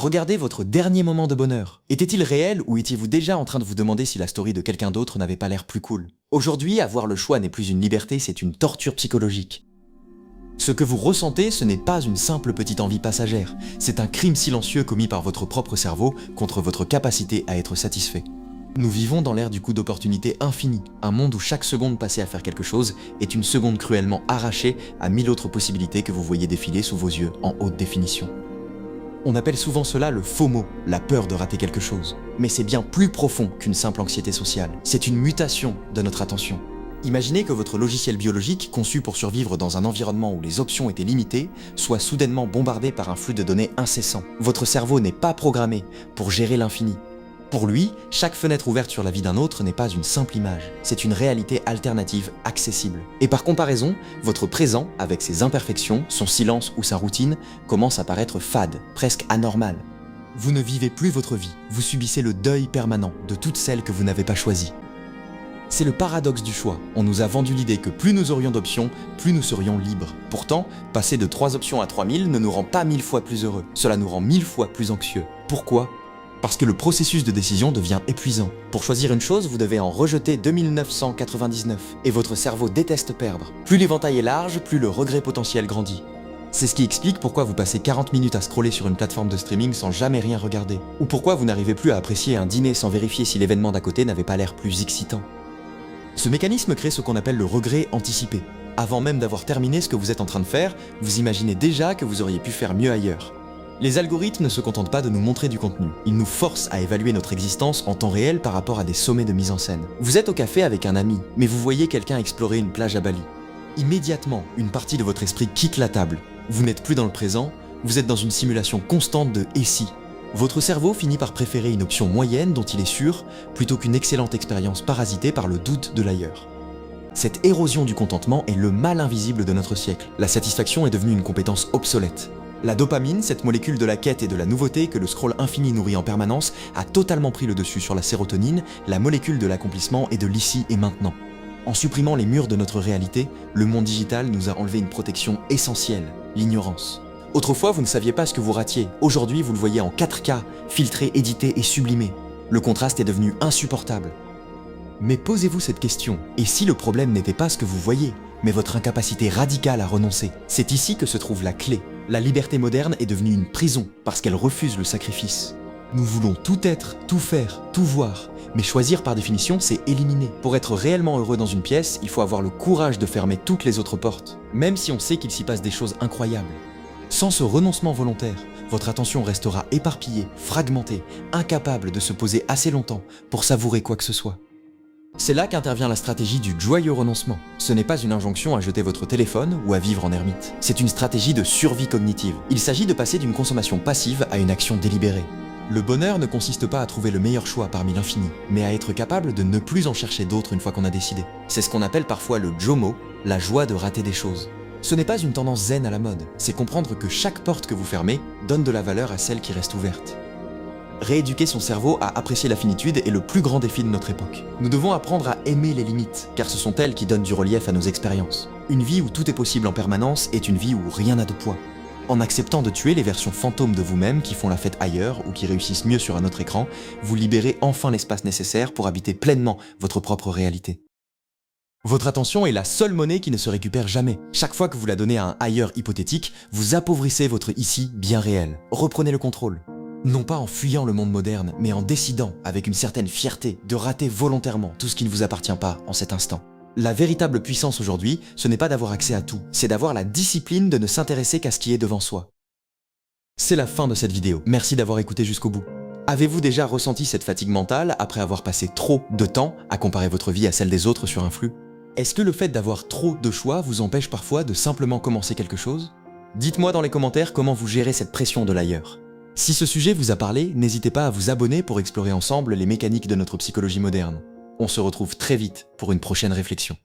Regardez votre dernier moment de bonheur. Était-il réel ou étiez-vous déjà en train de vous demander si la story de quelqu'un d'autre n'avait pas l'air plus cool? Aujourd'hui, avoir le choix n'est plus une liberté, c'est une torture psychologique. Ce que vous ressentez, ce n'est pas une simple petite envie passagère, c'est un crime silencieux commis par votre propre cerveau contre votre capacité à être satisfait. Nous vivons dans l'ère du coût d'opportunité infini, un monde où chaque seconde passée à faire quelque chose est une seconde cruellement arrachée à 1000 autres possibilités que vous voyez défiler sous vos yeux en haute définition. On appelle souvent cela le FOMO, la peur de rater quelque chose. Mais c'est bien plus profond qu'une simple anxiété sociale. C'est une mutation de notre attention. Imaginez que votre logiciel biologique, conçu pour survivre dans un environnement où les options étaient limitées, soit soudainement bombardé par un flux de données incessant. Votre cerveau n'est pas programmé pour gérer l'infini. Pour lui, chaque fenêtre ouverte sur la vie d'un autre n'est pas une simple image, c'est une réalité alternative accessible. Et par comparaison, votre présent, avec ses imperfections, son silence ou sa routine, commence à paraître fade, presque anormal. Vous ne vivez plus votre vie, vous subissez le deuil permanent de toutes celles que vous n'avez pas choisies. C'est le paradoxe du choix. On nous a vendu l'idée que plus nous aurions d'options, plus nous serions libres. Pourtant, passer de 3 options à 3000 ne nous rend pas 1000 fois plus heureux, cela nous rend 1000 fois plus anxieux. Pourquoi ? Parce que le processus de décision devient épuisant. Pour choisir une chose, vous devez en rejeter 2999, et votre cerveau déteste perdre. Plus l'éventail est large, plus le regret potentiel grandit. C'est ce qui explique pourquoi vous passez 40 minutes à scroller sur une plateforme de streaming sans jamais rien regarder, ou pourquoi vous n'arrivez plus à apprécier un dîner sans vérifier si l'événement d'à côté n'avait pas l'air plus excitant. Ce mécanisme crée ce qu'on appelle le regret anticipé. Avant même d'avoir terminé ce que vous êtes en train de faire, vous imaginez déjà que vous auriez pu faire mieux ailleurs. Les algorithmes ne se contentent pas de nous montrer du contenu, ils nous forcent à évaluer notre existence en temps réel par rapport à des sommets de mise en scène. Vous êtes au café avec un ami, mais vous voyez quelqu'un explorer une plage à Bali. Immédiatement, une partie de votre esprit quitte la table. Vous n'êtes plus dans le présent, vous êtes dans une simulation constante de « et si ». Votre cerveau finit par préférer une option moyenne dont il est sûr, plutôt qu'une excellente expérience parasitée par le doute de l'ailleurs. Cette érosion du contentement est le mal invisible de notre siècle. La satisfaction est devenue une compétence obsolète. La dopamine, cette molécule de la quête et de la nouveauté que le scroll infini nourrit en permanence, a totalement pris le dessus sur la sérotonine, la molécule de l'accomplissement et de l'ici et maintenant. En supprimant les murs de notre réalité, le monde digital nous a enlevé une protection essentielle, l'ignorance. Autrefois, vous ne saviez pas ce que vous ratiez. Aujourd'hui, vous le voyez en 4K, filtré, édité et sublimé. Le contraste est devenu insupportable. Mais posez-vous cette question, et si le problème n'était pas ce que vous voyez, mais votre incapacité radicale à renoncer? C'est ici que se trouve la clé. La liberté moderne est devenue une prison parce qu'elle refuse le sacrifice. Nous voulons tout être, tout faire, tout voir. Mais choisir par définition, c'est éliminer. Pour être réellement heureux dans une pièce, il faut avoir le courage de fermer toutes les autres portes, même si on sait qu'il s'y passe des choses incroyables. Sans ce renoncement volontaire, votre attention restera éparpillée, fragmentée, incapable de se poser assez longtemps pour savourer quoi que ce soit. C'est là qu'intervient la stratégie du joyeux renoncement. Ce n'est pas une injonction à jeter votre téléphone ou à vivre en ermite. C'est une stratégie de survie cognitive. Il s'agit de passer d'une consommation passive à une action délibérée. Le bonheur ne consiste pas à trouver le meilleur choix parmi l'infini, mais à être capable de ne plus en chercher d'autres une fois qu'on a décidé. C'est ce qu'on appelle parfois le JOMO, la joie de rater des choses. Ce n'est pas une tendance zen à la mode, c'est comprendre que chaque porte que vous fermez donne de la valeur à celle qui reste ouverte. Rééduquer son cerveau à apprécier la finitude est le plus grand défi de notre époque. Nous devons apprendre à aimer les limites, car ce sont elles qui donnent du relief à nos expériences. Une vie où tout est possible en permanence est une vie où rien n'a de poids. En acceptant de tuer les versions fantômes de vous-même qui font la fête ailleurs ou qui réussissent mieux sur un autre écran, vous libérez enfin l'espace nécessaire pour habiter pleinement votre propre réalité. Votre attention est la seule monnaie qui ne se récupère jamais. Chaque fois que vous la donnez à un ailleurs hypothétique, vous appauvrissez votre ici bien réel. Reprenez le contrôle. Non pas en fuyant le monde moderne, mais en décidant, avec une certaine fierté, de rater volontairement tout ce qui ne vous appartient pas en cet instant. La véritable puissance aujourd'hui, ce n'est pas d'avoir accès à tout, c'est d'avoir la discipline de ne s'intéresser qu'à ce qui est devant soi. C'est la fin de cette vidéo, merci d'avoir écouté jusqu'au bout. Avez-vous déjà ressenti cette fatigue mentale après avoir passé trop de temps à comparer votre vie à celle des autres sur un flux? Est-ce que le fait d'avoir trop de choix vous empêche parfois de simplement commencer quelque chose? Dites-moi dans les commentaires comment vous gérez cette pression de l'ailleurs. Si ce sujet vous a parlé, n'hésitez pas à vous abonner pour explorer ensemble les mécaniques de notre psychologie moderne. On se retrouve très vite pour une prochaine réflexion.